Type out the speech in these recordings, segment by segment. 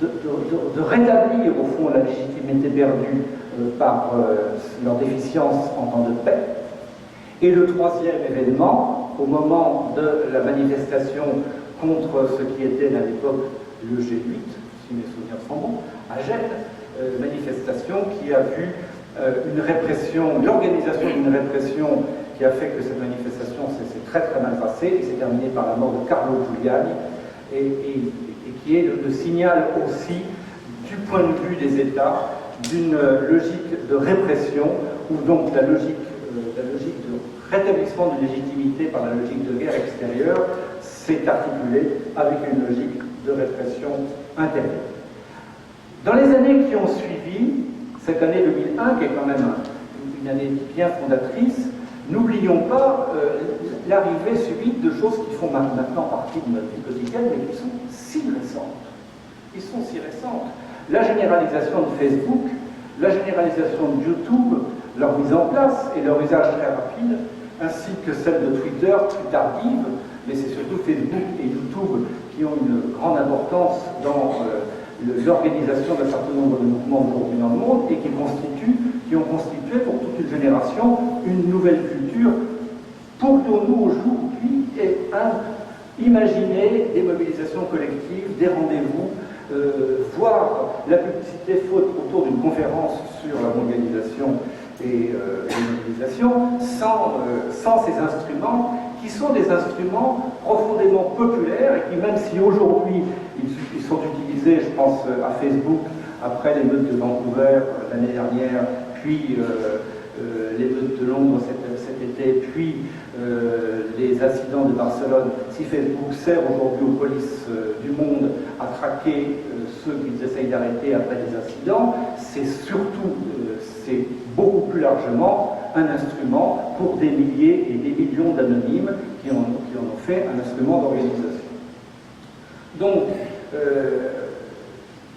de rétablir au fond la légitimité perdue par leur déficience en temps de paix. Et le troisième événement, au moment de la manifestation contre ce qui était à l'époque le G8, si mes souvenirs sont bons, à Gênes, manifestation qui a vu une répression, l'organisation d'une répression qui a fait que cette manifestation s'est très très mal passée et s'est terminée par la mort de Carlo Giuliani et qui est le signal aussi du point de vue des États d'une logique de répression où donc la logique de rétablissement de légitimité par la logique de guerre extérieure s'est articulée avec une logique de répression intérieure. Dans les années qui ont suivi, cette année 2001, qui est quand même une année bien fondatrice, n'oublions pas l'arrivée subite de choses qui font maintenant partie de notre vie quotidienne, mais qui sont si récentes. Ils sont si récentes. La généralisation de Facebook, la généralisation de YouTube, leur mise en place et leur usage très rapide, ainsi que celle de Twitter, plus tardive, mais c'est surtout Facebook et YouTube qui ont une grande importance dans l'organisation d'un certain nombre de mouvements aujourd'hui dans le monde et qui ont constitué pour toute une génération une nouvelle culture. Pourrions-nous aujourd'hui imaginer des mobilisations collectives, des rendez-vous, voir la publicité faute autour d'une conférence sur la mondialisation et l'immobilisation sans ces instruments qui sont des instruments profondément populaires et qui, même si aujourd'hui ils sont utilisés, je pense à Facebook, après l'émeute de Vancouver l'année dernière, puis l'émeute de Londres cet été, puis les incidents de Barcelone, si Facebook sert aujourd'hui aux polices du monde à traquer ceux qu'ils essayent d'arrêter après des incidents, c'est surtout, c'est beaucoup plus largement un instrument pour des milliers et des millions d'anonymes qui en ont fait un instrument d'organisation. Donc,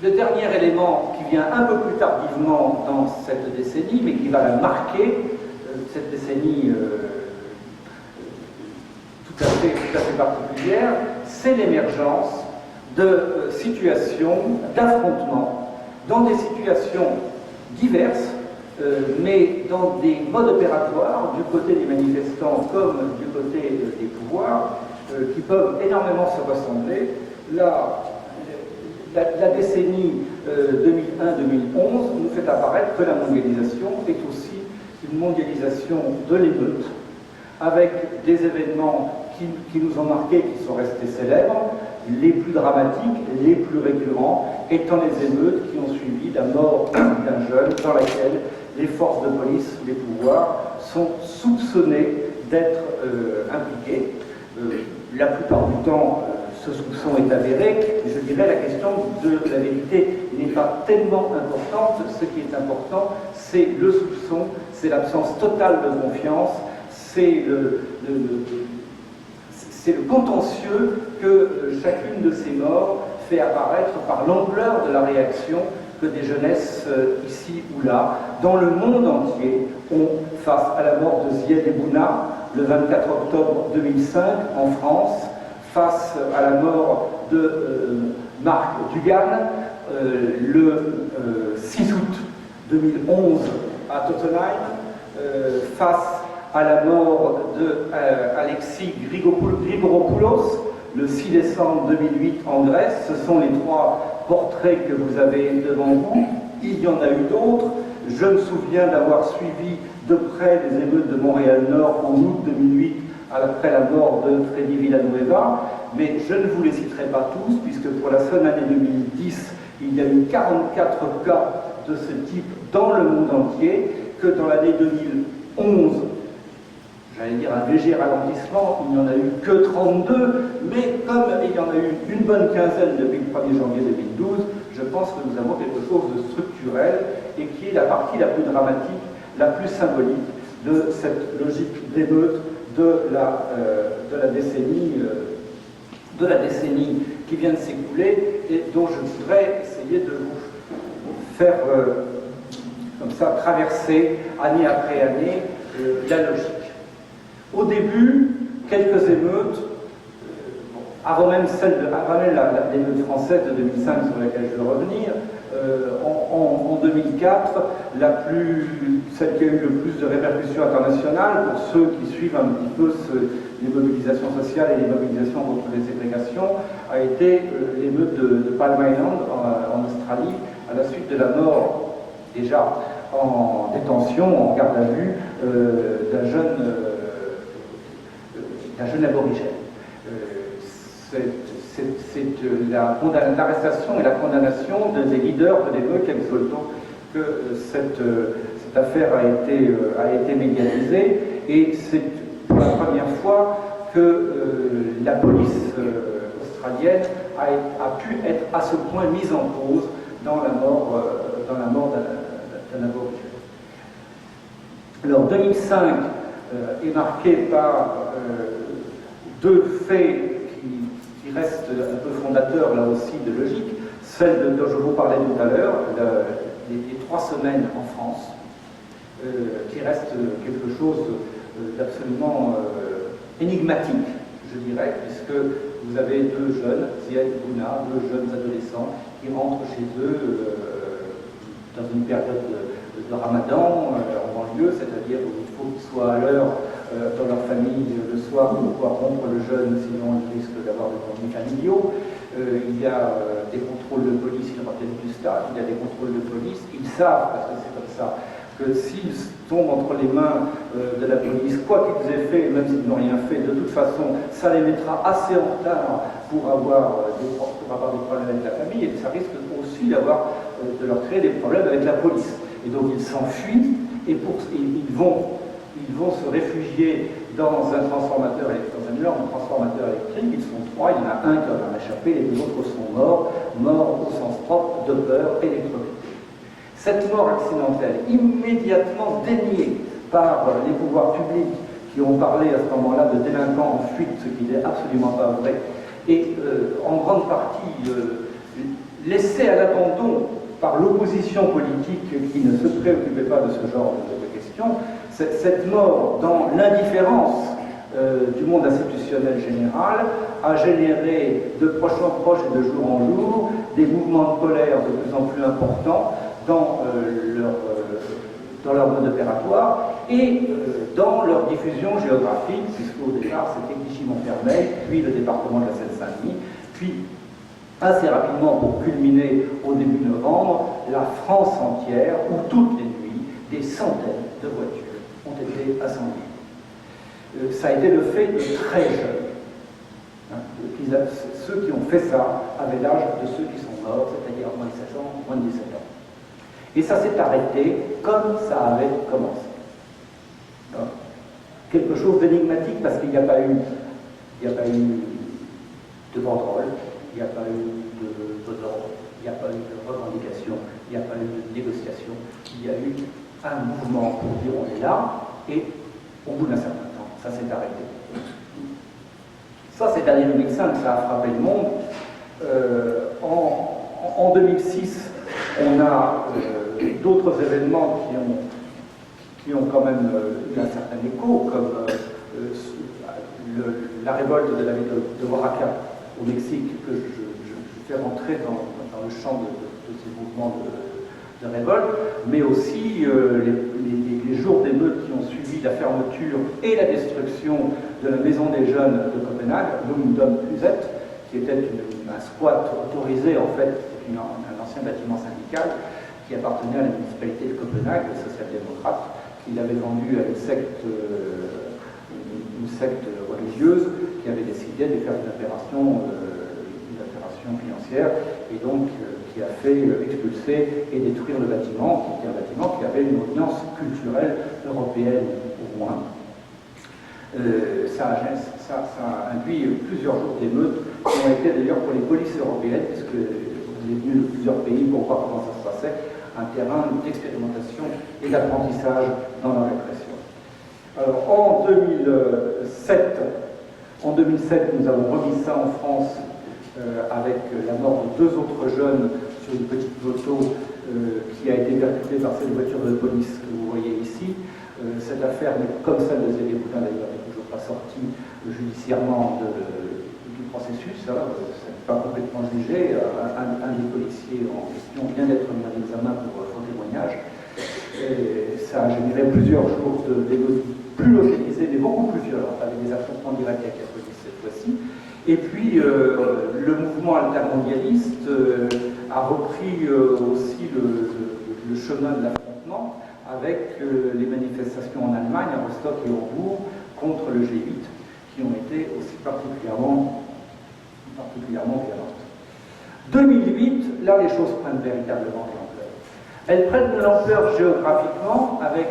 le dernier élément qui vient un peu plus tardivement dans cette décennie, mais qui va la marquer, cette décennie tout à fait particulière, c'est l'émergence de situations d'affrontement dans des situations diverses, mais dans des modes opératoires, du côté des manifestants comme du côté des pouvoirs, qui peuvent énormément se ressembler. La décennie 2001-2011 nous fait apparaître que la mondialisation est aussi une mondialisation de l'émeute, avec des événements qui nous ont marqués, qui sont restés célèbres, les plus dramatiques, les plus récurrents, étant les émeutes qui ont suivi la mort d'un jeune dans laquelle les forces de police, les pouvoirs, sont soupçonnés d'être impliqués. La plupart du temps, ce soupçon est avéré, mais je dirais la question de la vérité n'est pas tellement importante. Ce qui est important, c'est le soupçon, c'est l'absence totale de confiance, c'est le contentieux que chacune de ces morts fait apparaître par l'ampleur de la réaction que des jeunesses ici ou là, dans le monde entier, ont face à la mort de Ziad Ebouna, le 24 octobre 2005 en France, face à la mort de Marc Dugan, le 6 août 2011 à Tottenham, face à la mort de Alexis Grigoropoulos, le 6 décembre 2008 en Grèce. Ce sont les trois portraits que vous avez devant vous. Il y en a eu d'autres. Je me souviens d'avoir suivi de près les émeutes de Montréal-Nord en août 2008, après la mort de Freddy Villanueva, mais je ne vous les citerai pas tous, puisque pour la seule année 2010, il y a eu 44 cas de ce type dans le monde entier, que dans l'année 2011, j'allais dire un léger ralentissement, il n'y en a eu que 32, mais comme il y en a eu une bonne quinzaine depuis le 1er janvier 2012, je pense que nous avons quelque chose de structurel et qui est la partie la plus dramatique, la plus symbolique de cette logique d'émeute de la décennie qui vient de s'écouler et dont je voudrais essayer de vous faire comme ça traverser année après année la logique. Au début, quelques émeutes, avant même l'émeute française de 2005 sur laquelle je veux revenir, en 2004, celle qui a eu le plus de répercussions internationales, pour ceux qui suivent un petit peu les mobilisations sociales et les mobilisations contre les ségrégations, a été l'émeute de Palm Island en Australie, à la suite de la mort, déjà en détention, en garde à vue, d'un jeune aborigène. C'est l'arrestation et la condamnation des leaders de l'émeute, exultant que cette affaire a été médiatisée, et c'est pour la première fois que la police australienne a pu être à ce point mise en cause dans la mort d'un aborigène. Alors 2005 est marqué par deux faits qui restent un peu fondateurs là aussi de logique, celle dont je vous parlais tout à l'heure, les 3 semaines en France, qui reste quelque chose d'absolument énigmatique, je dirais, puisque vous avez 2 jeunes, Ziad et Bouna, 2 jeunes adolescents, qui rentrent chez eux dans une période de Ramadan, en banlieue, c'est-à-dire où il faut qu'ils soient à l'heure dans leur famille le soir pour pouvoir rompre le jeûne, sinon ils risquent d'avoir des conflits familiaux. Il y a des contrôles de police, ils reviennent du stade, il y a des contrôles de police, ils savent, parce que c'est comme ça, que s'ils tombent entre les mains de la police, quoi qu'ils aient fait, même s'ils n'ont rien fait, de toute façon, ça les mettra assez en retard pour avoir des problèmes avec la famille, et ça risque aussi de leur créer des problèmes avec la police. Et donc ils s'enfuient, et ils vont se réfugier dans un transformateur électrique, dans un énorme transformateur électrique. Ils sont 3, il y en a un qui en a échappé, les 2 autres sont morts au sens propre, de peur, électrocutés. Cette mort accidentelle, immédiatement déniée par les pouvoirs publics qui ont parlé à ce moment-là de délinquants en fuite, ce qui n'est absolument pas vrai, et en grande partie laissée à l'abandon par l'opposition politique qui ne se préoccupait pas de ce genre de questions, cette mort dans l'indifférence du monde institutionnel général a généré de proche en proche et de jour en jour des mouvements de colère de plus en plus importants dans leur mode opératoire et dans leur diffusion géographique, puisqu'au départ c'était Clichy-Montfermeil, puis le département de la Seine-Saint-Denis, puis assez rapidement, pour culminer au début novembre, la France entière, où toutes les nuits, des centaines de voitures ont été incendiées. Ça a été le fait de très jeunes. Ceux qui ont fait ça avaient l'âge de ceux qui sont morts, c'est-à-dire moins de 16 ans, moins de 17 ans. Et ça s'est arrêté comme ça avait commencé. Donc, quelque chose d'énigmatique parce qu'il n'y a pas eu de banderole, il n'y a pas eu de mot d'ordre, il n'y a pas eu de revendication, il n'y a pas eu de négociation, il y a eu un mouvement pour dire on est là, et au bout d'un certain temps, ça s'est arrêté. Ça, c'est l'année 2005, ça a frappé le monde. En 2006, on a d'autres événements qui ont quand même eu un certain écho, comme la révolte de la ville de Oaxaca au Mexique, que je fais rentrer dans le champ de ces mouvements de révolte, mais aussi les jours d'émeutes qui ont suivi la fermeture et la destruction de la Maison des Jeunes de Copenhague, l'Ungdom Huset, qui était un squat autorisé, en fait, un ancien bâtiment syndical qui appartenait à la municipalité de Copenhague, les social-démocrates, qui l'avaient vendu à une secte religieuse qui avait décidé de faire une opération financière et donc qui a fait expulser et détruire le bâtiment, qui était un bâtiment qui avait une audience culturelle européenne au moins. Ça a induit plusieurs jours d'émeutes qui ont été d'ailleurs pour les polices européennes, puisque vous êtes venus de plusieurs pays pour voir comment ça se passait, un terrain d'expérimentation et d'apprentissage dans la répression. Alors en 2007, nous avons remis ça en France avec la mort de 2 autres jeunes sur une petite moto qui a été percutée par cette voiture de police que vous voyez ici. Cette affaire, comme celle de Zélie Boudin d'ailleurs, n'est toujours pas sortie judiciairement du processus, hein, c'est pas complètement jugé. Un des policiers en question vient d'être mis en examen pour faux témoignage. Et ça a généré plusieurs jours d'émeutes plus localisées, mais beaucoup plus violentes, avec des affrontements directs avec la police cette fois-ci. Et puis, le mouvement altermondialiste a repris aussi le chemin de l'affrontement avec les manifestations en Allemagne, à Rostock et Hambourg, contre le G8, qui ont été aussi particulièrement violentes. 2008, là, les choses prennent véritablement de l'ampleur. Elles prennent de l'ampleur géographiquement avec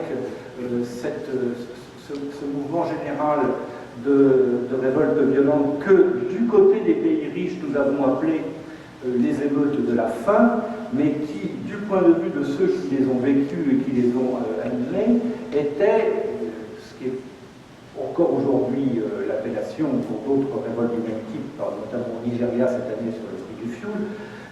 ce mouvement général de révolte violente que, du côté des pays riches, nous avons appelé les émeutes de la faim, mais qui, du point de vue de ceux qui les ont vécues et qui les ont animées, étaient, ce qui est encore aujourd'hui l'appellation pour d'autres révoltes du même type, notamment au Nigeria cette année sur le prix du fioul,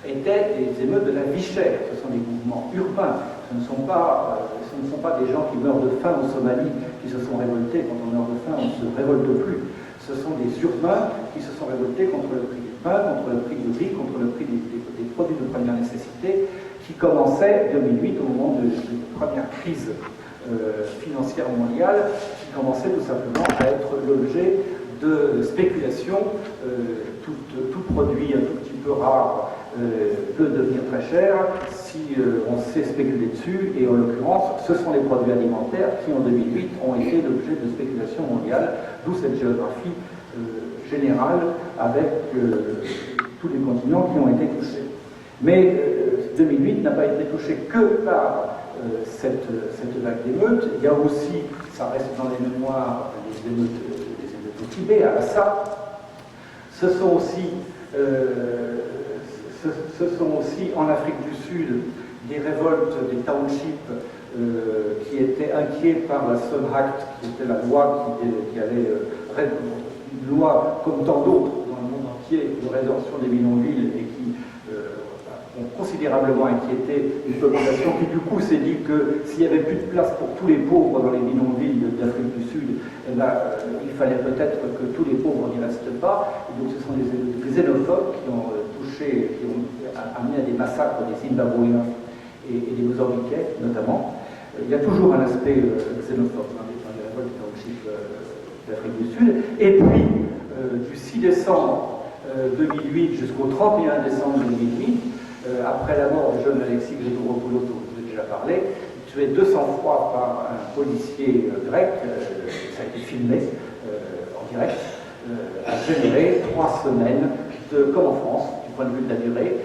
étaient des émeutes de la vie chère. Ce sont des mouvements urbains. Ce ne sont pas des gens qui meurent de faim au Somalie qui se sont révoltés. Quand on meurt de faim, on ne se révolte plus. Ce sont des urbains qui se sont révoltés contre le prix du pain, contre le prix du riz, contre le prix des produits de première nécessité, qui commençait 2008 au moment de la première crise financière mondiale, qui commençait tout simplement à être l'objet de spéculation. Tout produit un tout petit peu rare peut devenir très cher si on sait spéculer dessus, et en l'occurrence, ce sont les produits alimentaires qui, en 2008, ont été l'objet de spéculation mondiale, d'où cette géographie générale avec tous les continents qui ont été touchés. Mais 2008 n'a pas été touché que par cette vague d'émeutes. Il y a aussi, ça reste dans les mémoires, les émeutes au Tibet, à Lhasa. Ce sont aussi en Afrique du Sud des révoltes des townships qui étaient inquiets par la Sun Act, qui était la loi qui allait, une loi comme tant d'autres dans le monde entier, de résorption des bidonvilles, et qui ont considérablement inquiété une population qui du coup s'est dit que s'il n'y avait plus de place pour tous les pauvres dans les bidonvilles d'Afrique du Sud, eh ben, il fallait peut-être que tous les pauvres n'y restent pas. Et donc ce sont des xénophobes qui ont amené à des massacres des Zimbabwéens et des Mozambiquais notamment. Il y a toujours un aspect xénophobe dans les révoltes d'Afrique du Sud. Et puis, du 6 décembre 2008 jusqu'au 31 décembre 2008, après la mort du jeune Alexis Grigouropoulos, dont je vous ai déjà parlé, tué 200 fois par un policier grec, ça a été filmé en direct, a généré 3 semaines comme en France, du point de vue de la durée,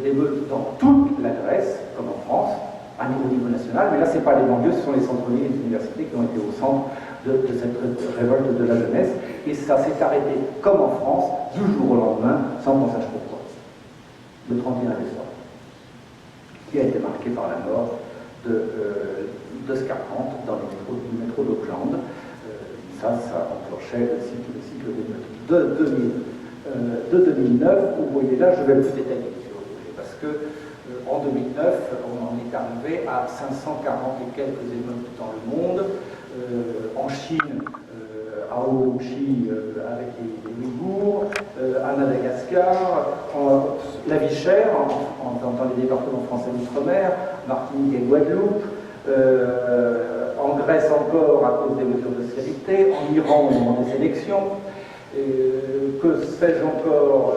d'émeutes dans toute la Grèce, comme en France, à niveau national, mais là, ce n'est pas les banlieues, ce sont les centres-villes et les universités qui ont été au centre de cette révolte de la jeunesse, et ça s'est arrêté, comme en France, du jour au lendemain, sans qu'on sache pourquoi, le 31 décembre, qui a été marqué par la mort d'Oscar Brandt dans le métro d'Auckland. Ça enclenchait le cycle d'émeutes. De 2009, vous voyez là, je vais plus détailler, si vous voulez, parce que en 2009, on en est arrivé à 540 et quelques émeutes dans le monde. En Chine, à Urumqi avec les Ouïghours, à Madagascar, la vie chère dans les départements français d'outre-mer, Martinique et Guadeloupe, en Grèce encore à cause des mesures d'austérité, en Iran au moment des élections, que sais-je encore,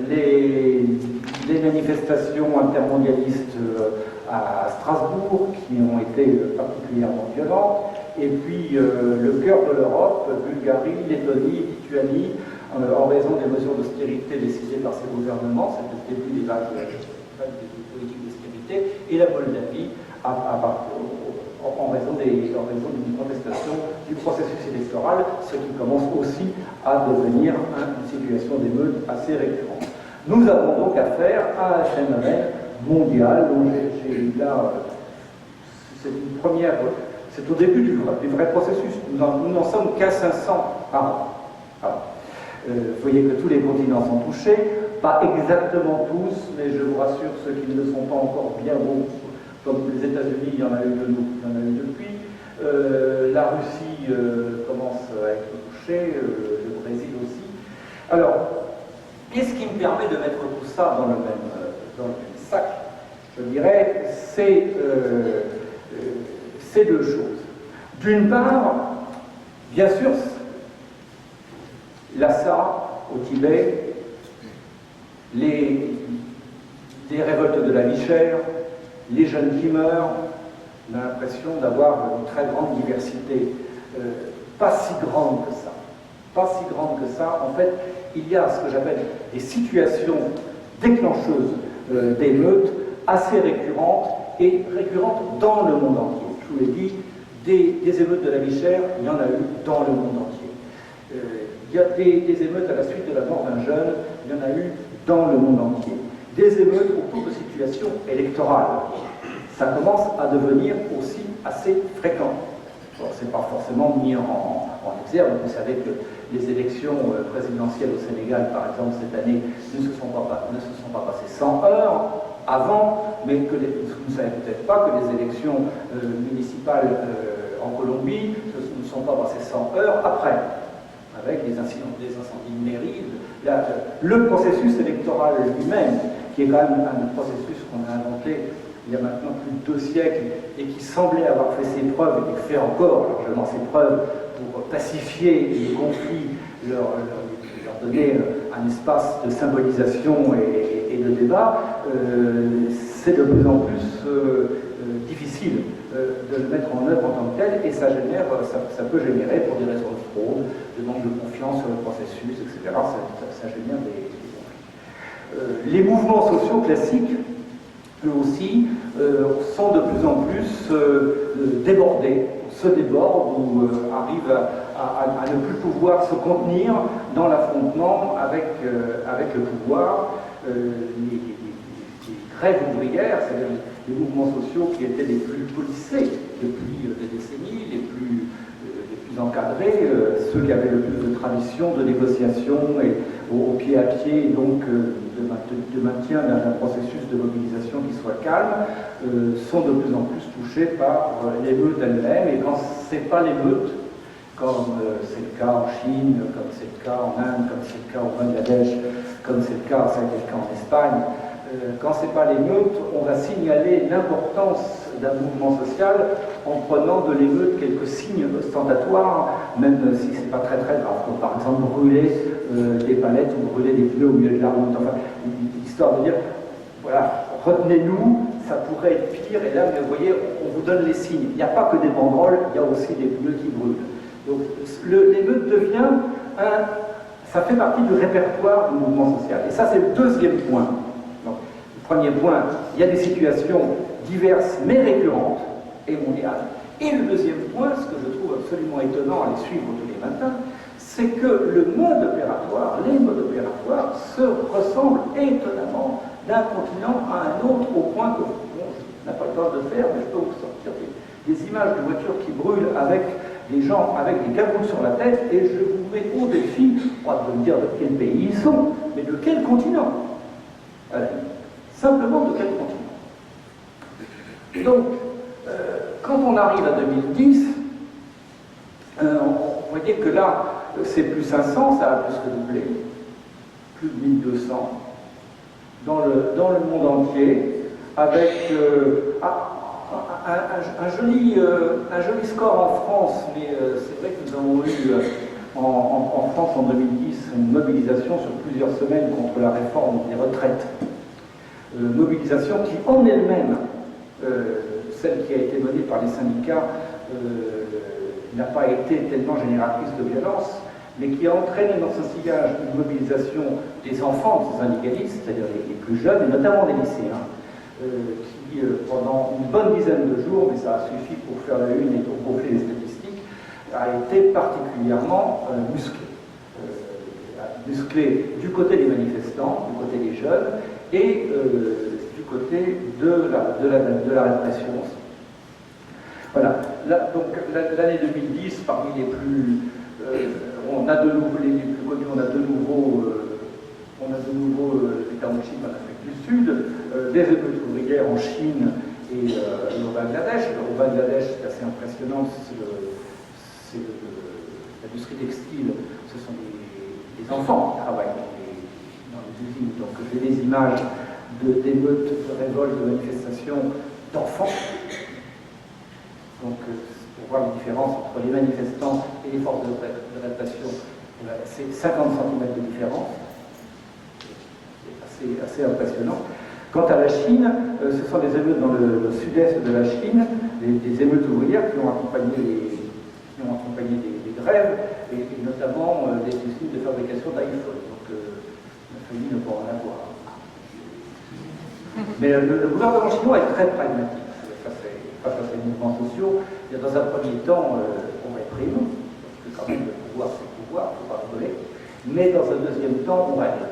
les manifestations intermondialistes à Strasbourg qui ont été particulièrement violentes, et puis le cœur de l'Europe, Bulgarie, Lettonie, Lituanie, en raison des mesures d'austérité décidées par ces gouvernements, c'est le début des vagues des politiques d'austérité, et la Moldavie en raison d'une contestation du processus électoral, ce qui commence aussi à devenir une situation d'émeute assez récurrente. Nous avons donc affaire à un phénomène mondial dont j'ai là, c'est une première, c'est au début du vrai processus. Nous n'en sommes qu'à 500 par an. Vous voyez que tous les continents sont touchés, pas exactement tous, mais je vous rassure, ceux qui ne le sont pas encore bien bons, comme les États-Unis, il y en a eu de nous, il y en a eu depuis. La Russie commence à être touchée, le Brésil aussi. Alors, qu'est-ce qui me permet de mettre tout ça dans le même sac? Je dirais, c'est deux choses. D'une part, bien sûr, Lhasa au Tibet, des révoltes de la vie chère, les jeunes qui meurent, on a l'impression d'avoir une très grande diversité, pas si grande que ça. Pas si grande que ça. En fait, il y a ce que j'appelle des situations déclencheuses d'émeutes assez récurrentes et récurrentes dans le monde entier. Je vous l'ai dit, des émeutes de la vie chère, il y en a eu dans le monde entier. Il y a des émeutes à la suite de la mort d'un jeune, il y en a eu dans le monde entier. Des émeutes autour de situations électorales. Ça commence à devenir aussi assez fréquent. Bon, c'est pas forcément mis en exergue. Vous savez que les élections présidentielles au Sénégal, par exemple, cette année, ne se sont pas passées 100 heures avant, mais que vous ne savez peut-être pas que les élections municipales en Colombie ne sont pas passées 100 heures après, avec des incidents, des incendies de mairie. Le processus électoral lui-même, qui est quand même un processus qu'on a inventé il y a maintenant plus de 2 siècles et qui semblait avoir fait ses preuves et qui fait encore largement ses preuves pour pacifier les conflits, leur donner un espace de symbolisation et de débat, c'est de plus en plus difficile de le mettre en œuvre en tant que tel, et ça peut générer, pour des raisons de fraude, de manque de confiance sur le processus, etc., ça génère des conflits. Les mouvements sociaux classiques, eux aussi, sont de plus en plus débordés, se débordent ou arrivent à ne plus pouvoir se contenir dans l'affrontement avec le pouvoir. Les grèves ouvrières, c'est-à-dire les mouvements sociaux qui étaient les plus policés depuis des décennies, les plus encadrés, ceux qui avaient le plus de tradition, de négociation et au pied à pied, donc de maintien d'un processus de mobilisation qui soit calme, sont de plus en plus touchés par l'émeute elle-même. Et quand c'est pas l'émeute, comme c'est le cas en Chine, comme c'est le cas en Inde, comme c'est le cas au Bangladesh, comme c'est le cas en Espagne, quand c'est pas l'émeute, on va signaler l'importance d'un mouvement social en prenant de l'émeute quelques signes ostentatoires, même si c'est pas très très grave, comme par exemple brûler des palettes ou brûler des pneus au milieu de la route, enfin, histoire de dire, voilà, retenez-nous, ça pourrait être pire, et là, vous voyez, on vous donne les signes. Il n'y a pas que des banderoles, il y a aussi des pneus qui brûlent. Donc l'émeute devient ça fait partie du répertoire du mouvement social. Et ça, c'est le deuxième point. Donc, le premier point, il y a des situations diverses mais récurrentes et mondiales. Et le deuxième point, ce que je trouve absolument étonnant à les suivre tous les matins, c'est que le mode opératoire, les modes opératoires se ressemblent étonnamment d'un continent à un autre, au point que, bon, je n'ai pas le temps de le faire, mais je peux vous sortir des images de voitures qui brûlent avec des gens avec des cagoules sur la tête, et je vous mets au défi, pas de me dire de quel pays ils sont, mais de quel continent. Simplement de quel continent. Donc, quand on arrive à 2010, vous voyez que là, c'est plus 500, ça a plus que doublé, plus de 1200, dans le monde entier, avec un joli score en France, mais c'est vrai que nous avons eu en France en 2010 une mobilisation sur plusieurs semaines contre la réforme des retraites. Mobilisation qui en elle-même, celle qui a été menée par les syndicats, n'a pas été tellement génératrice de violence, mais qui a entraîné dans ce sillage une mobilisation des enfants de ces syndicalistes, c'est-à-dire les plus jeunes, et notamment des lycéens, qui, pendant une bonne dizaine de jours, mais ça a suffi pour faire la une et pour gonfler les statistiques, a été particulièrement musclé. Musclé du côté des manifestants, du côté des jeunes, et du côté de la répression aussi. Voilà. Donc l'année 2010, parmi les plus... on a de nouveau, les plus connus, on a de nouveau l'État en Chine, en Afrique du Sud, des émeutes ouvrières en Chine et au Bangladesh. Au Bangladesh, c'est assez impressionnant, l'industrie textile, ce sont des enfants qui travaillent dans les usines. Donc j'ai des images d'émeutes, de révoltes, de manifestations d'enfants. Donc pour voir la différence entre les manifestants et les forces de répression, c'est 50 cm de différence. C'est assez impressionnant. Quant à la Chine, ce sont des émeutes dans le sud-est de la Chine, des émeutes ouvrières qui ont accompagné des grèves, et notamment des usines de fabrication d'iPhone. Donc la famille ne pourra en avoir. Mais le gouvernement chinois est très pragmatique face à ces mouvements sociaux. Et dans un premier temps, on réprime, parce que quand même le pouvoir c'est le pouvoir, il ne faut pas rigoler. Mais dans un deuxième temps, on règle.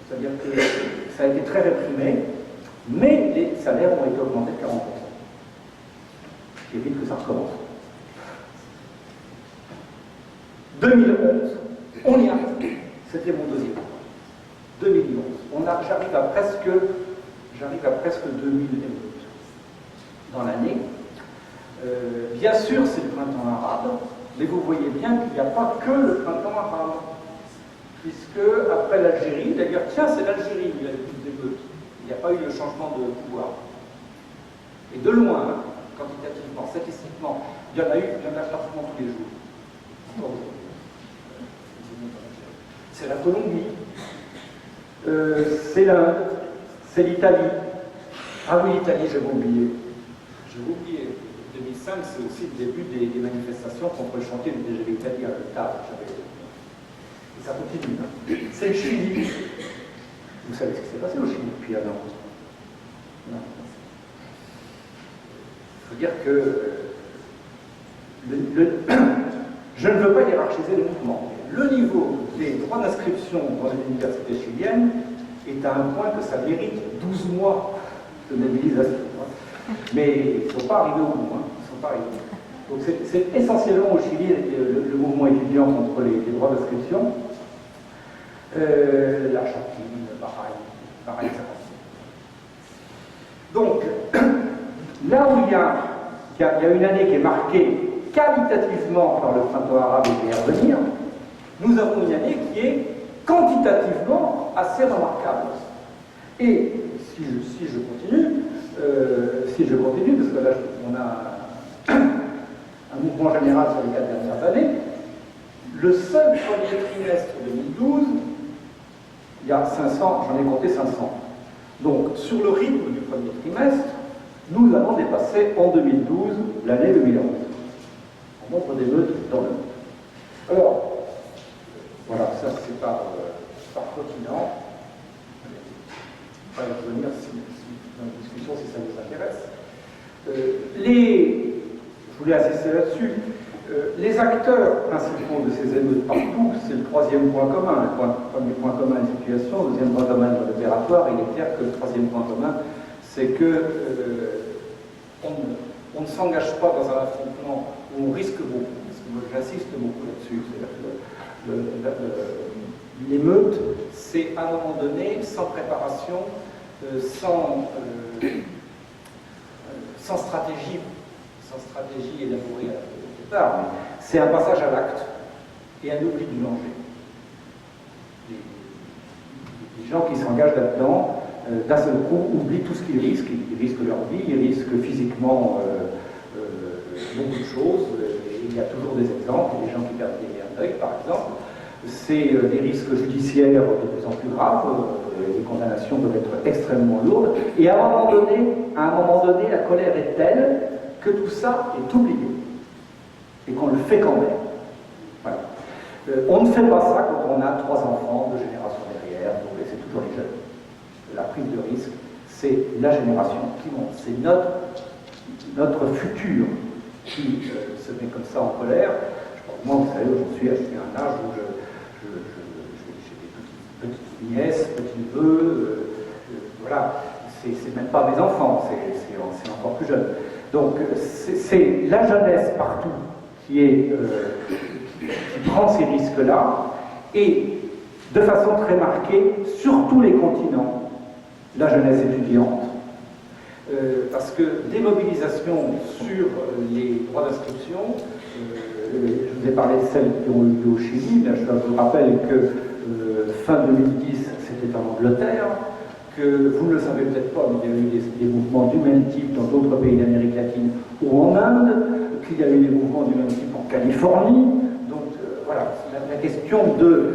C'est-à-dire que ça a été très réprimé, mais les salaires ont été augmentés de 40%. Ce qui évite que ça recommence. 2011, on y arrive. C'était mon deuxième point. 2011. J'arrive à presque 2000 émeutes dans l'année. Bien sûr, c'est le printemps arabe, mais vous voyez bien qu'il n'y a pas que le printemps arabe. Puisque, après l'Algérie, d'ailleurs, tiens, c'est l'Algérie qui a eu plus d'émeutes. Il n'y a pas eu le changement de pouvoir. Et de loin, quantitativement, statistiquement, il y en a pratiquement tous les jours. C'est la Colombie, c'est l'Inde, c'est l'Italie. Ah oui, l'Italie, j'avais oublié. 2005, c'est aussi le début des manifestations contre le chantier du TGV italien, le TAV. Et ça continue. Hein. C'est le Chili. Vous savez ce qui s'est passé au Chili depuis un an? Non. Il faut dire que je ne veux pas hiérarchiser le mouvement. Le niveau des droits d'inscription dans les universités chiliennes est à un point que ça mérite 12 mois de mobilisation. Mais ils ne sont pas arrivés au bout. Hein. Ils sont pas arrivés. Donc c'est essentiellement au Chili le mouvement étudiant contre les droits d'inscription. L'Argentine, pareil, ça continue. Donc, là où il y a une année qui est marquée qualitativement par le printemps arabe et les à venir, nous avons une année qui est quantitativement assez remarquable. Et si je continue, parce que là on a un mouvement général sur les 4 dernières années, le seul premier trimestre 2012, il y a 500, j'en ai compté 500. Donc sur le rythme du premier trimestre, nous avons dépassé en 2012 l'année 2011. On montre des meutes dans le monde. Alors, voilà, ça c'est par continent. On va y revenir dans la discussion si ça vous intéresse. Je voulais insister là-dessus. Les acteurs principaux de ces émeutes partout, c'est le troisième point commun. Le premier point commun, la situation. Le deuxième point commun, l'opératoire. Il est clair que le troisième point commun, c'est que on ne s'engage pas dans un affrontement où on risque beaucoup. Parce que moi, j'insiste beaucoup là-dessus. L'émeute, c'est à un moment donné, sans préparation, sans stratégie élaborée au départ, mais c'est un passage à l'acte et un oubli du danger. Les gens qui s'engagent là-dedans, d'un seul coup, oublient tout ce qu'ils risquent. Ils risquent leur vie, ils risquent physiquement beaucoup de choses. Il y a toujours des exemples, des gens qui perdent un œil, par exemple. C'est des risques judiciaires de plus en plus graves, les condamnations doivent être extrêmement lourdes, et à un moment donné, la colère est telle que tout ça est oublié, et qu'on le fait quand même. Voilà. On ne fait pas ça quand on a 3 enfants, 2 générations derrière, donc c'est toujours les jeunes. La prise de risque, c'est la génération qui monte, c'est notre futur qui se met comme ça en colère. Moi, vous savez, j'en suis à un âge où j'ai des petites nièces, petits neveux, voilà, c'est même pas mes enfants, c'est encore plus jeune. Donc, c'est la jeunesse partout qui prend ces risques-là, et de façon très marquée, sur tous les continents, la jeunesse étudiante, parce que des mobilisations sur les droits d'inscription, je vous ai parlé de celles qui ont eu lieu au Chili, mais je vous rappelle que fin 2010, c'était en Angleterre, que vous ne le savez peut-être pas, mais il y a eu des mouvements du même type dans d'autres pays d'Amérique latine ou en Inde, qu'il y a eu des mouvements du même type en Californie. Donc voilà, la question de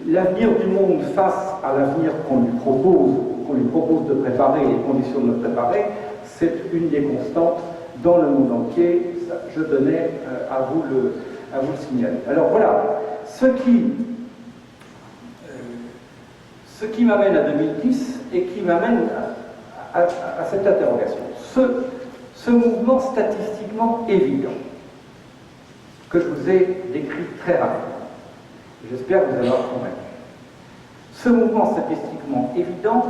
l'avenir du monde face à l'avenir qu'on lui propose de préparer, les conditions de le préparer, c'est une des constantes dans le monde entier. Ça, je tenais à vous le signaler. Alors voilà, ce qui m'amène à 2010 et qui m'amène à cette interrogation. Ce mouvement statistiquement évident que je vous ai décrit très rapidement, j'espère vous avoir convaincu. Ce mouvement statistiquement évident,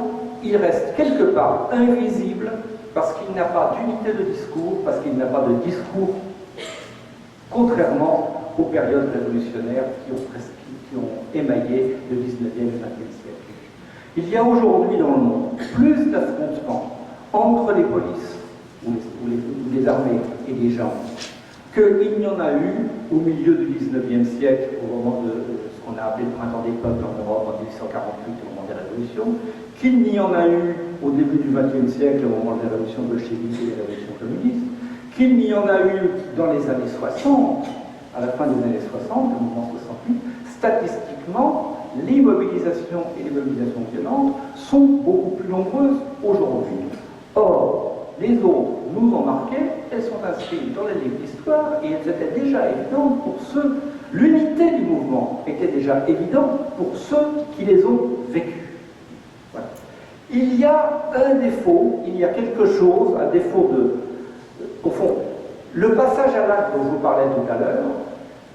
il reste quelque part invisible parce qu'il n'a pas d'unité de discours, parce qu'il n'a pas de discours, contrairement aux périodes révolutionnaires qui ont émaillé le 19e et 20e siècle. Il y a aujourd'hui dans le monde plus d'affrontements entre les polices ou les armées et les gens qu'il n'y en a eu au milieu du 19e siècle, au moment de ce qu'on a appelé le printemps des peuples en Europe en 1848, au moment des révolutions, qu'il n'y en a eu au début du 20e siècle, au moment des révolutions bolcheviques et des révolutions communistes, qu'il n'y en a eu dans les années 60, à la fin des années 60, le mouvement 68, statistiquement, les mobilisations et les mobilisations violentes sont beaucoup plus nombreuses aujourd'hui. Or, les autres nous ont marqué, elles sont inscrites dans les livres d'histoire et elles étaient déjà évidentes pour ceux, l'unité du mouvement était déjà évidente pour ceux qui les ont vécus. Voilà. Il y a un défaut, il y a quelque chose, un défaut au fond, le passage à l'acte dont je vous parlais tout à l'heure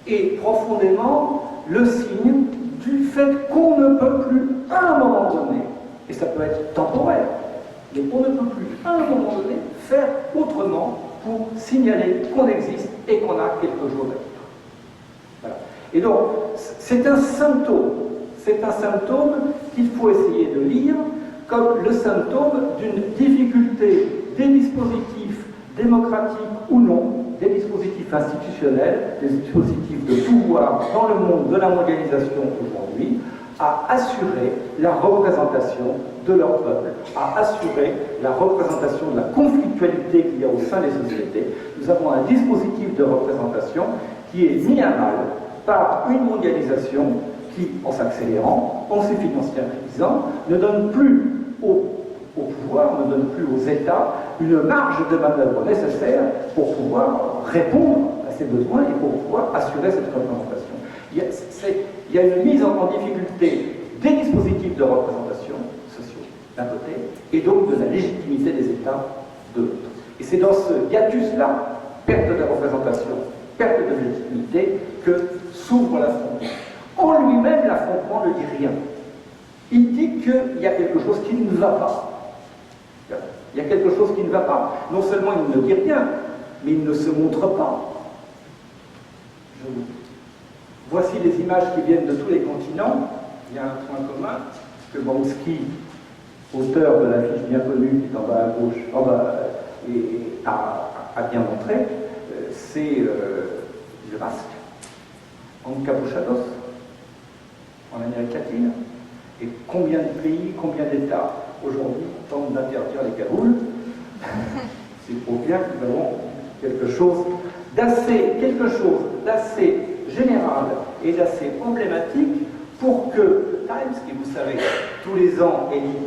est profondément le signe du fait qu'on ne peut plus, à un moment donné, et ça peut être temporaire, mais on ne peut plus, à un moment donné, faire autrement pour signaler qu'on existe et qu'on a quelque chose à dire. Voilà. Et donc, c'est un symptôme qu'il faut essayer de lire comme le symptôme d'une difficulté des dispositifs démocratiques ou non, des dispositifs institutionnels, des dispositifs de pouvoir dans le monde de la mondialisation aujourd'hui, à assurer la représentation de leur peuple, à assurer la représentation de la conflictualité qu'il y a au sein des sociétés. Nous avons un dispositif de représentation qui est mis à mal par une mondialisation qui, en s'accélérant, en se financiarisant, ne donne plus au pouvoir, ne donne plus aux États une marge de manœuvre nécessaire pour pouvoir répondre à ces besoins et pour pouvoir assurer cette représentation. Il y a une mise en difficulté des dispositifs de représentation sociaux d'un côté et donc de la légitimité des États de l'autre. Et c'est dans ce hiatus-là, perte de représentation, perte de légitimité, que s'ouvre l'affrontement. En lui-même, l'affrontement ne dit rien. Il dit qu'il y a quelque chose qui ne va pas. Il y a quelque chose qui ne va pas. Non seulement il ne dit rien, mais il ne se montre pas. Voici les images qui viennent de tous les continents. Il y a un point commun que Banksy, auteur de l'affiche bien connue qui est en bas à gauche, a bien montré, c'est le masque encapuchados en Amérique latine. Et combien de pays, combien d'États aujourd'hui tentent d'interdire les cagoules? C'est pour bien que nous avons quelque chose d'assez général et d'assez emblématique pour que Times, qui vous savez, tous les ans élit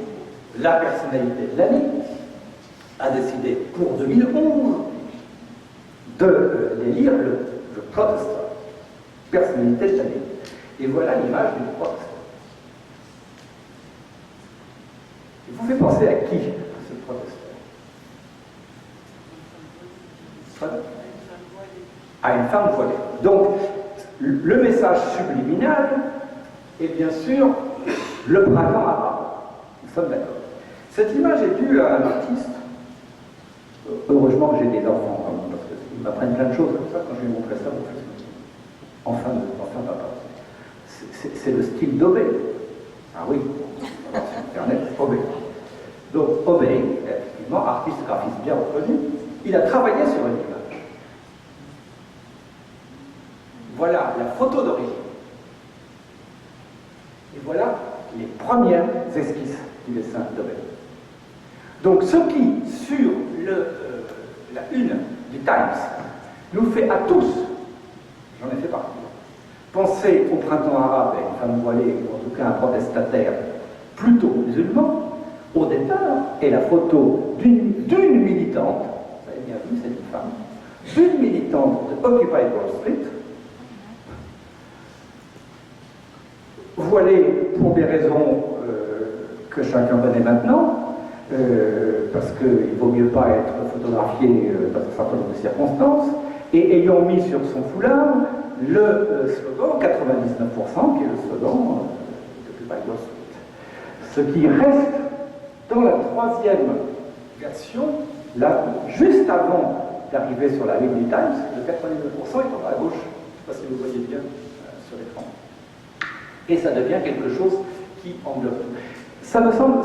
la personnalité de l'année, a décidé pour 2011 de l'élire le Protestant, personnalité de l'année. Et voilà l'image du Protestant. Il vous fait penser à qui, ce Protestant? À une femme voilée. Donc, le message subliminal est bien sûr le printemps arabe. Nous sommes d'accord. Cette image est due à un artiste. Heureusement que j'ai des enfants, parce qu'ils m'apprennent plein de choses comme ça quand je lui montrais ça au Facebook. Enfin, papa. C'est le style d'Obey. Ah oui, sur Internet, Obey. Donc, Obey, effectivement, artiste graphiste bien reconnu, il a travaillé sur une image. Voilà la photo d'origine. Et voilà les premières esquisses du dessin de Bell. Donc ce qui, sur la une du Times, nous fait à tous, j'en ai fait partie, penser au printemps arabe et une femme voilée, ou en tout cas un protestataire plutôt musulman, au départ, est la photo d'une militante, vous avez bien vu, c'est une femme, d'une militante de Occupy Wall Street, voilée pour des raisons que chacun connaît maintenant, parce qu'il vaut mieux pas être photographié dans un certain nombre de circonstances, et ayant mis sur son foulard le slogan 99%, qui est le slogan d'Occupy Wall Street. Ce qui reste dans la troisième version, là, juste avant d'arriver sur la ligne du Times, le 99% est en bas à gauche. Je ne sais pas si vous voyez bien sur l'écran. Et ça devient quelque chose qui englobe tout. Ça me semble,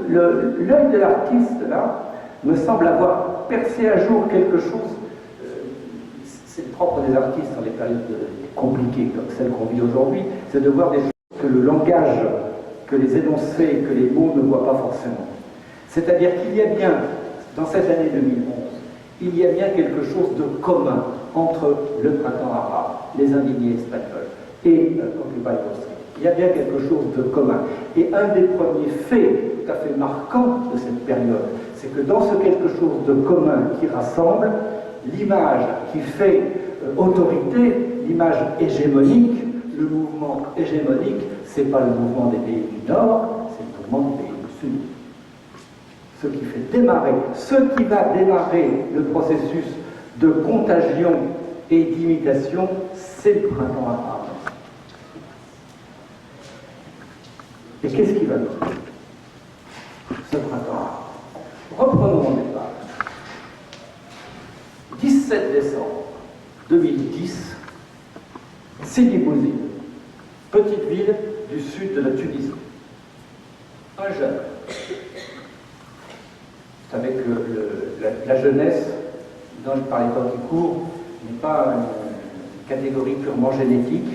l'œil de l'artiste, là, me semble avoir percé à jour quelque chose. C'est le propre des artistes dans les périodes compliquées comme celles qu'on vit aujourd'hui, c'est de voir des choses que le langage, que les énoncés, que les mots ne voient pas forcément. C'est-à-dire qu'il y a bien, dans cette année 2011, il y a bien quelque chose de commun entre le printemps arabe, les indignés espagnols et Occupy Wall Street. Il y a bien quelque chose de commun. Et un des premiers faits tout à fait marquants de cette période, c'est que dans ce quelque chose de commun qui rassemble, l'image qui fait autorité, l'image hégémonique, le mouvement hégémonique, ce n'est pas le mouvement des pays du Nord, c'est le mouvement des pays du Sud. Ce qui fait démarrer, ce qui va démarrer le processus de contagion et d'imitation, c'est le printemps arabe. Et qu'est-ce qui va nous dire ce printemps arabe? Reprenons mon départ. 17 décembre 2010, Sidi Bouzid, petite ville du sud de la Tunisie. Un jeune. Vous savez que la jeunesse, par les temps qui courent, n'est pas une catégorie purement génétique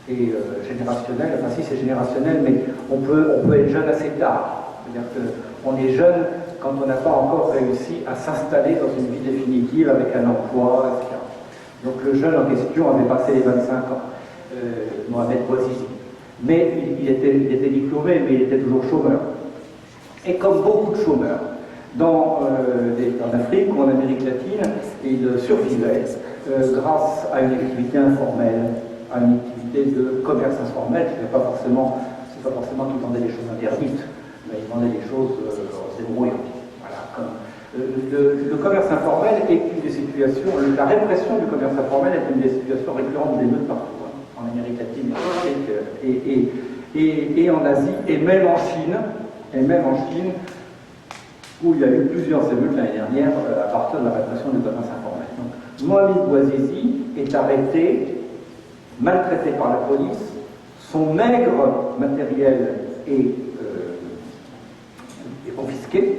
et générationnelle. Enfin, si c'est générationnel, mais on peut être jeune assez tard. C'est-à-dire qu'on est jeune quand on n'a pas encore réussi à s'installer dans une vie définitive avec un emploi, etc. Donc le jeune en question avait passé les 25 ans, Mohamed Bouazizi. Mais il était diplômé, mais il était toujours chômeur. Et comme beaucoup de chômeurs, en Afrique ou en Amérique latine, il survivait grâce à une activité informelle, à une activité de commerce informel, qui n'est pas forcément qu'il vendait des choses interdites, mais il vendait des choses en se débrouillant. Voilà, comme, le commerce informel est une des situations, la répression du commerce informel est une des situations récurrentes d'émeutes partout, hein, en Amérique latine, et en Asie, et même en Chine, où il y a eu plusieurs émeutes l'année dernière à partir de la répression du commerce informel. Donc, Mohamed Bouazizi est arrêté, maltraité par la police, son maigre matériel est confisqué,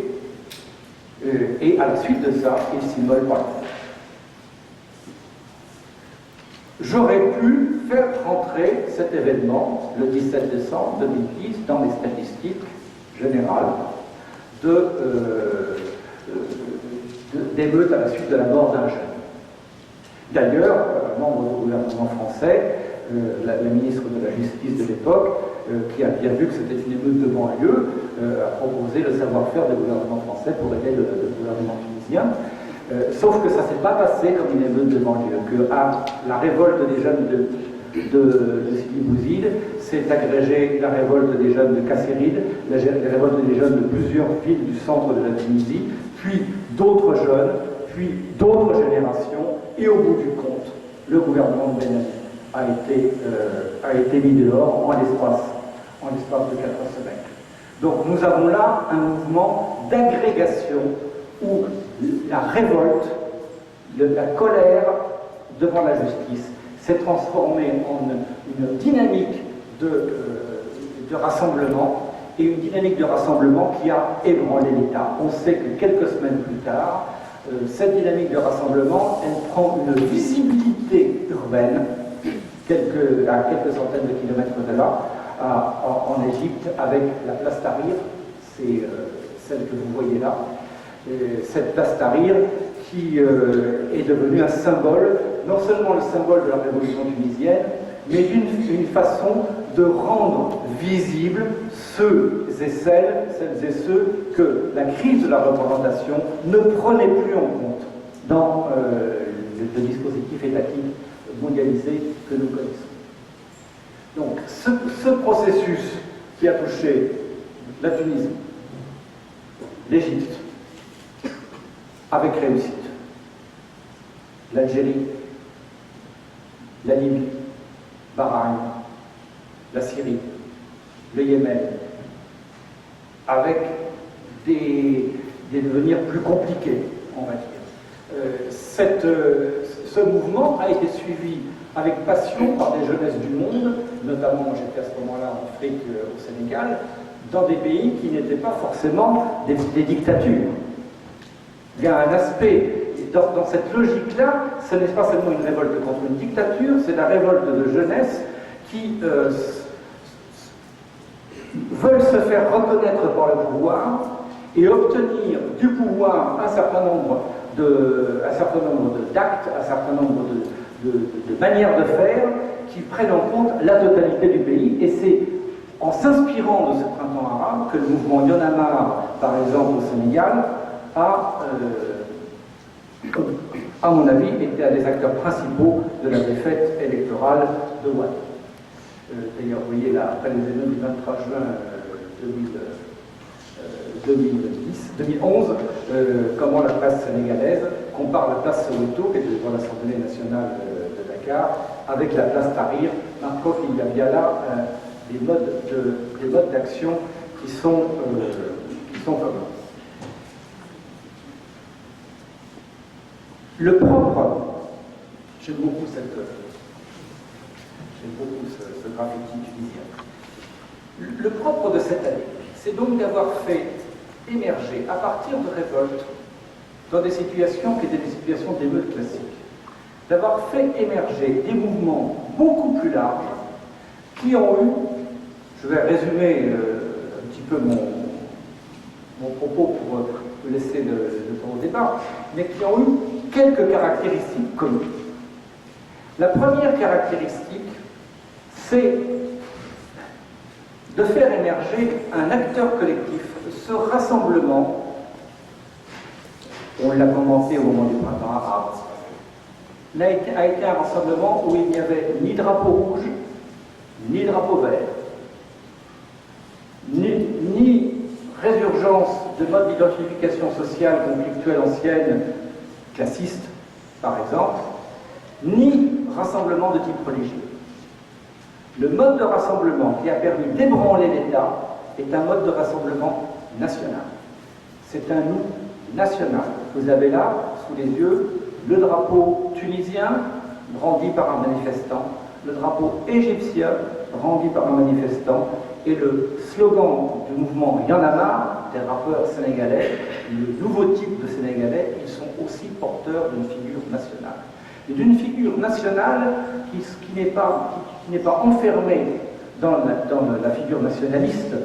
et à la suite de ça, il s'immole par la fenêtre. J'aurais pu faire rentrer cet événement, le 17 décembre 2010, dans les statistiques générales d'émeutes à la suite de la mort d'un jeune. D'ailleurs, un membre du gouvernement français, la ministre de la Justice de l'époque, qui a bien vu que c'était une émeute de banlieue, a proposé le savoir-faire du gouvernement français pour aider le gouvernement tunisien. Sauf que ça ne s'est pas passé comme une émeute de banlieue, que la révolte des jeunes de Sidi Bouzid s'est agrégée la révolte des jeunes de Kasséride, la révolte des jeunes de plusieurs villes du centre de la Tunisie, puis d'autres jeunes, puis d'autres générations, et au bout du compte, le gouvernement de Ben Ali a été mis dehors en l'espace de 4 semaines. Donc nous avons là un mouvement d'agrégation où la révolte, la colère devant la justice s'est transformée en une dynamique de rassemblement et une dynamique de rassemblement qui a ébranlé l'État. On sait que quelques semaines plus tard, cette dynamique de rassemblement, elle prend une visibilité urbaine à quelques centaines de kilomètres de là, en Égypte, avec la place Tahrir, c'est celle que vous voyez là, cette place Tahrir qui est devenue un symbole, non seulement le symbole de la révolution tunisienne, mais d'une façon de rendre visibles celles et ceux que la crise de la représentation ne prenait plus en compte dans le dispositif étatique mondialisé que nous connaissons. Donc, ce processus qui a touché la Tunisie, l'Égypte, avec réussite, l'Algérie, la Libye, Bahreïn, la Syrie, le Yémen, avec des devenirs plus compliqués, on va dire. Ce mouvement a été suivi avec passion par des jeunesses du monde, notamment, moi j'étais à ce moment-là en Afrique, au Sénégal, dans des pays qui n'étaient pas forcément des dictatures. Il y a un aspect, dans cette logique-là, ce n'est pas seulement une révolte contre une dictature, c'est la révolte de jeunesse qui veulent se faire reconnaître par le pouvoir et obtenir du pouvoir un certain nombre d'actes, un certain nombre de manières de faire qui prennent en compte la totalité du pays. Et c'est en s'inspirant de ce printemps arabe que le mouvement Y'en a marre, par exemple au Sénégal, a, à mon avis, été un des acteurs principaux de la défaite électorale de Ouad. D'ailleurs, vous voyez là, après les émeutes du 23 juin 2011, comment la presse sénégalaise compare la place Soweto, qui était devant l'Assemblée nationale de Dakar, avec la place Tahrir, marquant qu'il y a bien là des modes d'action qui sont communs. Le propre, j'aime beaucoup ce graffiti tunisien. Le propre de cette année, c'est donc d'avoir fait émerger, à partir de révoltes, dans des situations qui étaient des situations d'émeute classiques, d'avoir fait émerger des mouvements beaucoup plus larges qui ont eu, je vais résumer un petit peu mon propos pour laisser le temps au débat, mais qui ont eu quelques caractéristiques communes. La première caractéristique, c'est de faire émerger un acteur collectif. Ce rassemblement, on l'a commenté au moment du printemps arabe, a été un rassemblement où il n'y avait ni drapeau rouge, ni drapeau vert, ni résurgence de modes d'identification sociale conflictuelle ancienne, classiste par exemple, ni rassemblement de type religieux. Le mode de rassemblement qui a permis d'ébranler l'État est un mode de rassemblement national. C'est un nous national. Vous avez là, sous les yeux, le drapeau tunisien, brandi par un manifestant, le drapeau égyptien, brandi par un manifestant, et le slogan du mouvement Y'en a marre, des rappeurs sénégalais, le nouveau type de Sénégalais, ils sont aussi porteurs d'une figure nationale. Et d'une figure nationale qui n'est pas enfermée dans la figure nationaliste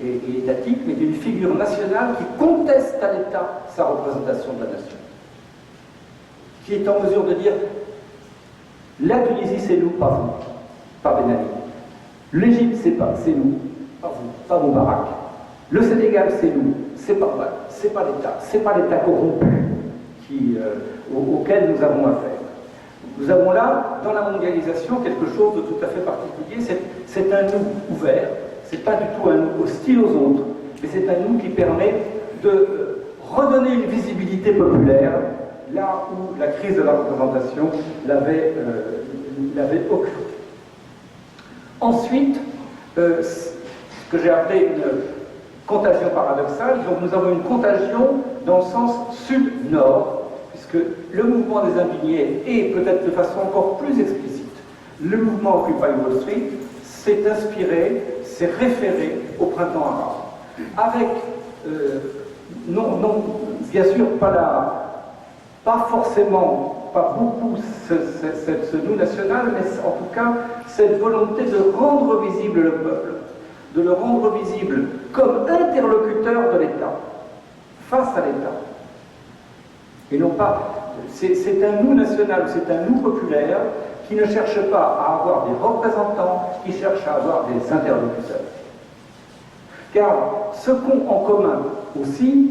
et étatique, mais d'une figure nationale qui conteste à l'État sa représentation de la nation. Qui est en mesure de dire la Tunisie c'est nous, pas vous, pas Ben Ali. L'Égypte c'est nous, pas vous, pas Moubarak. Le Sénégal c'est nous, c'est pas l'État, c'est pas l'État corrompu auquel nous avons affaire. Nous avons là, dans la mondialisation, quelque chose de tout à fait particulier. C'est un nous ouvert, c'est pas du tout un nous hostile aux autres, mais c'est un nous qui permet de redonner une visibilité populaire là où la crise de la représentation l'avait occultée. Ensuite, ce que j'ai appelé une contagion paradoxale, donc nous avons une contagion dans le sens sud-nord, puisque le mouvement des indignés, et peut-être de façon encore plus explicite, le mouvement Occupy Wall Street, s'est inspiré, s'est référé au printemps arabe. avec, non, bien sûr, pas forcément, pas beaucoup ce nous national, mais en tout cas, cette volonté de rendre visible le peuple, de le rendre visible comme interlocuteur de l'État, face à l'État. Et non pas, c'est un nous national, c'est un nous populaire qui ne cherche pas à avoir des représentants, qui cherche à avoir des interlocuteurs. Car ce qu'ont en commun aussi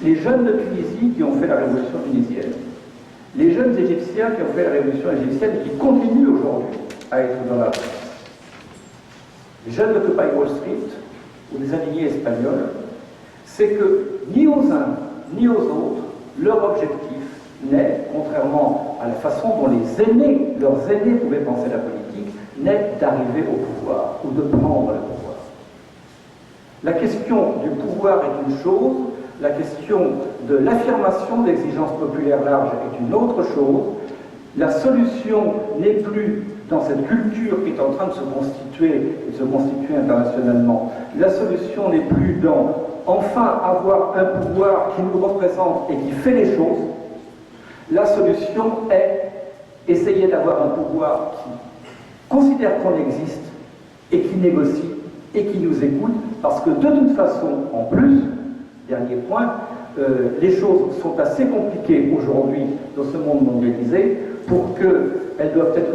les jeunes de Tunisie qui ont fait la révolution tunisienne, les jeunes égyptiens qui ont fait la révolution égyptienne et qui continuent aujourd'hui à être dans la presse, les jeunes de Occupy Wall Street ou les alignés espagnols, c'est que ni aux uns ni aux autres, leur objectif n'est, contrairement à la façon dont leurs aînés pouvaient penser la politique, n'est d'arriver au pouvoir ou de prendre le pouvoir. La question du pouvoir est une chose, la question de l'affirmation d'exigences populaires larges est une autre chose. La solution n'est plus dans cette culture qui est en train de se constituer internationalement. La solution n'est plus dans enfin avoir un pouvoir qui nous représente et qui fait les choses. La solution est essayer d'avoir un pouvoir qui considère qu'on existe et qui négocie et qui nous écoute, parce que de toute façon, en plus, dernier point, les choses sont assez compliquées aujourd'hui dans ce monde mondialisé pour qu'elles doivent être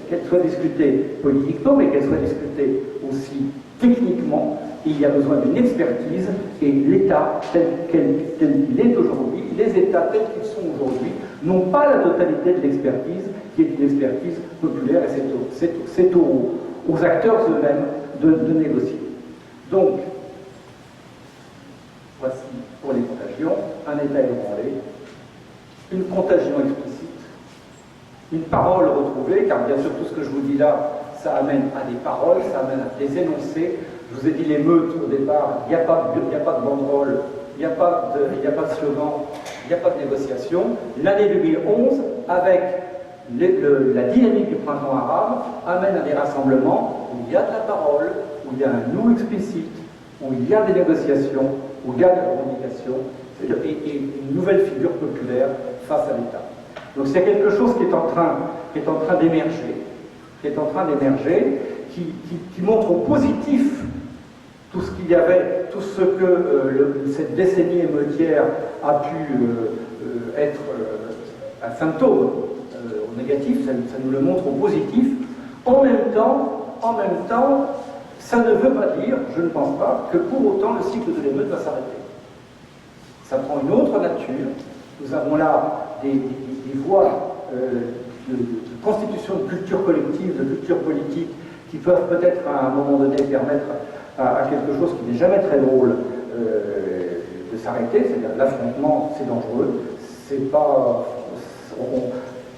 qu'elles soient discutées politiquement, mais qu'elles soient discutées aussi techniquement. Il y a besoin d'une expertise, et l'État tel qu'il est aujourd'hui, les États tels qu'ils sont aujourd'hui, n'ont pas la totalité de l'expertise, qui est une expertise populaire, et c'est aux acteurs eux-mêmes de négocier. Donc, voici pour les contagions, un État ébranlé, une contagion explicite, une parole retrouvée, car bien sûr tout ce que je vous dis là, ça amène à des paroles, ça amène à des énoncés. Je vous ai dit l'émeute au départ, il n'y a pas de banderole, il n'y a pas de slogan, il n'y a pas de négociation. L'année 2011, avec la dynamique du printemps arabe, amène à des rassemblements où il y a de la parole, où il y a un nous explicite, où il y a des négociations, où il y a des revendications, et une nouvelle figure populaire face à l'État. Donc c'est quelque chose qui est en train d'émerger, qui montre au positif tout ce qu'il y avait, tout ce que cette décennie émeutière a pu être un symptôme au négatif, ça nous le montre au positif. En même temps, ça ne veut pas dire, je ne pense pas, que pour autant le cycle de l'émeute va s'arrêter. Ça prend une autre nature. Nous avons là des voies de constitution de culture collective, de culture politique, qui peuvent peut-être à un moment donné permettre à quelque chose qui n'est jamais très drôle de s'arrêter, c'est-à-dire l'affrontement, c'est dangereux, c'est pas...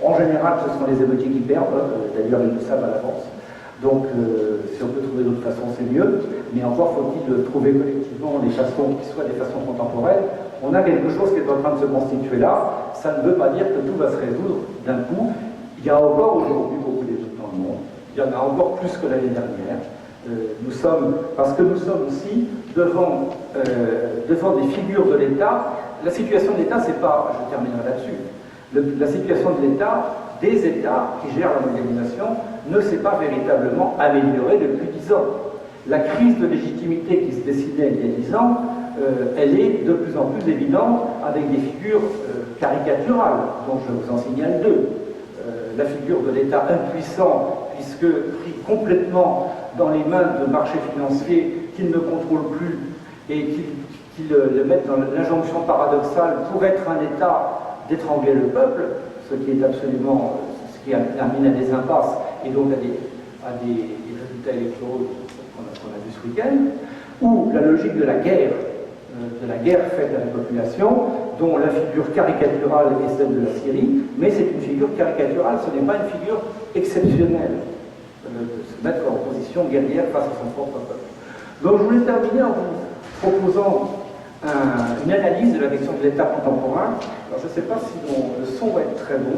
en général, ce sont les émeutiers qui perdent, d'ailleurs ils le savent à l'avance, donc si on peut trouver d'autres façons, c'est mieux, mais encore faut-il trouver collectivement des façons qui soient des façons contemporaines. On a quelque chose qui est en train de se constituer là, ça ne veut pas dire que tout va se résoudre d'un coup. Il y a encore aujourd'hui beaucoup d'émeutes dans le monde, il y en a encore plus que l'année dernière. Parce que nous sommes aussi devant des figures de l'État. La situation de l'État, c'est pas, je terminerai là-dessus, la situation de l'État, des États qui gèrent la mondialisation, ne s'est pas véritablement améliorée depuis 10 ans. La crise de légitimité qui se dessinait il y a 10 ans, elle est de plus en plus évidente avec des figures caricaturales, dont je vous en signale deux. La figure de l'État impuissant, puisque pris complètement dans les mains de marchés financiers qu'il ne contrôle plus et qui le mettent dans l'injonction paradoxale pour être un État d'étrangler le peuple, ce qui amène à des impasses et donc à des résultats électoraux qu'on a vu ce week-end, ou la logique de la guerre faite à la population, dont la figure caricaturale est celle de la Syrie, mais c'est une figure caricaturale, ce n'est pas une figure exceptionnelle de se mettre en position guerrière face à son propre peuple. Donc je voulais terminer en vous proposant une analyse de la question de l'État contemporain. Alors je ne sais pas si le son va être très bon.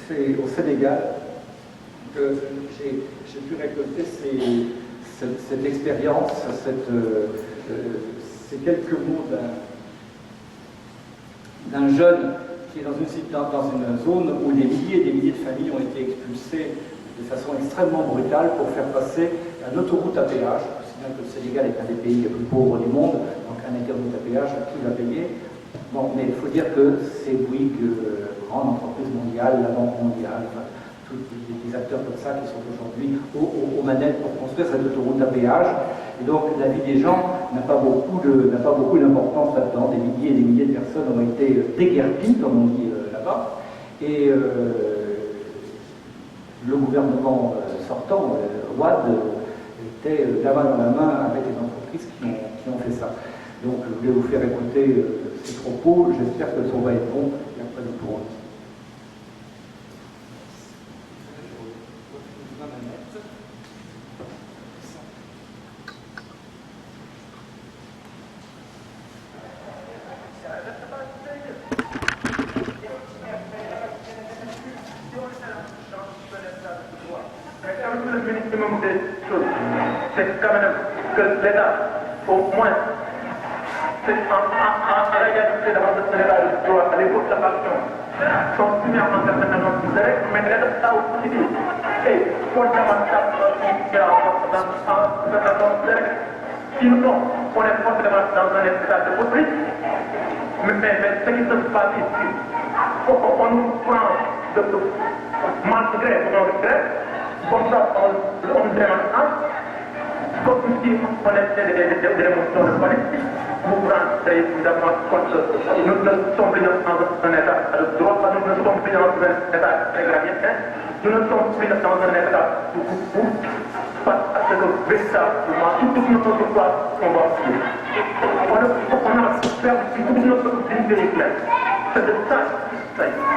C'est au Sénégal que j'ai pu récolter cette expérience, ces quelques mots d'un jeune qui est dans une zone où des milliers et des milliers de familles ont été expulsées de façon extrêmement brutale pour faire passer une autoroute à péage. Je sais bien que le Sénégal est un des pays les plus pauvres du monde, donc un autoroute à péage, qui va payer? Bon, mais il faut dire que c'est Bouygues, grande entreprise mondiale, la Banque mondiale, enfin, tous des acteurs comme ça qui sont aujourd'hui aux manettes pour construire cette autoroute à péage. Et donc la vie des gens n'a pas beaucoup d'importance là-dedans. Des milliers et des milliers de personnes ont été déguerpies, comme on dit là-bas. Et le gouvernement sortant, Wade, était la main dans la main avec les entreprises qui ont fait ça. Donc je voulais vous faire écouter ces propos. J'espère que le son va être bon et après nous pourrons. C'est quand même que l'État, au moins, c'est en réalité d'avoir ce Sénégal de droit à l'époque de la faction, sont soumis à un certain nombre de règles, mais l'État aussi est fondamentalement dans un certain nombre de règles. Sinon, on est forcément dans un état de poursuite, mais ce qui se passe ici, on nous prend de malgré nos regrets, comme ça on demande comme si on était des émotions de politique, vous rentrez évidemment contre nous ne sommes plus dans un état de droit, nous ne sommes plus dans un état réglementaire, nous ne sommes plus dans un état où parce que véritablement toute notre histoire sont bâties. On a perdu toute notre dignité. C'est de ça qu'il s'agit.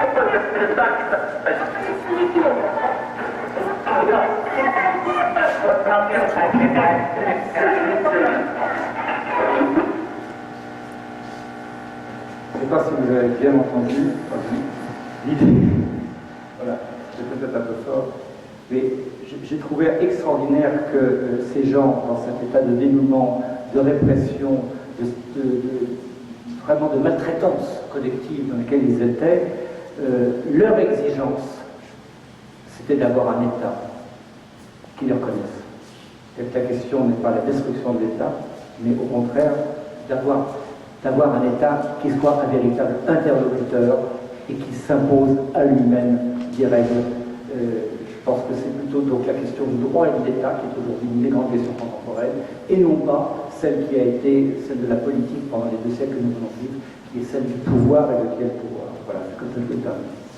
C'est de ça qu'il s'agit. Je ne sais pas si vous avez bien entendu l'idée. Voilà, c'est peut-être un peu fort. Mais j'ai trouvé extraordinaire que ces gens, dans cet état de dénouement, de répression, vraiment de maltraitance collective dans laquelle ils étaient, leur exigence, c'était d'avoir un État qui les reconnaisse. Et la question n'est pas la destruction de l'État, mais au contraire d'avoir un État qui soit un véritable interlocuteur et qui s'impose à lui-même des règles. Je pense que c'est plutôt donc la question du droit et de l'État qui est aujourd'hui une des grandes questions contemporaines, et non pas celle qui a été celle de la politique pendant les 2 siècles que nous venons de vivre, qui est celle du pouvoir et de quel pouvoir. Voilà, c'est comme ça que je termine.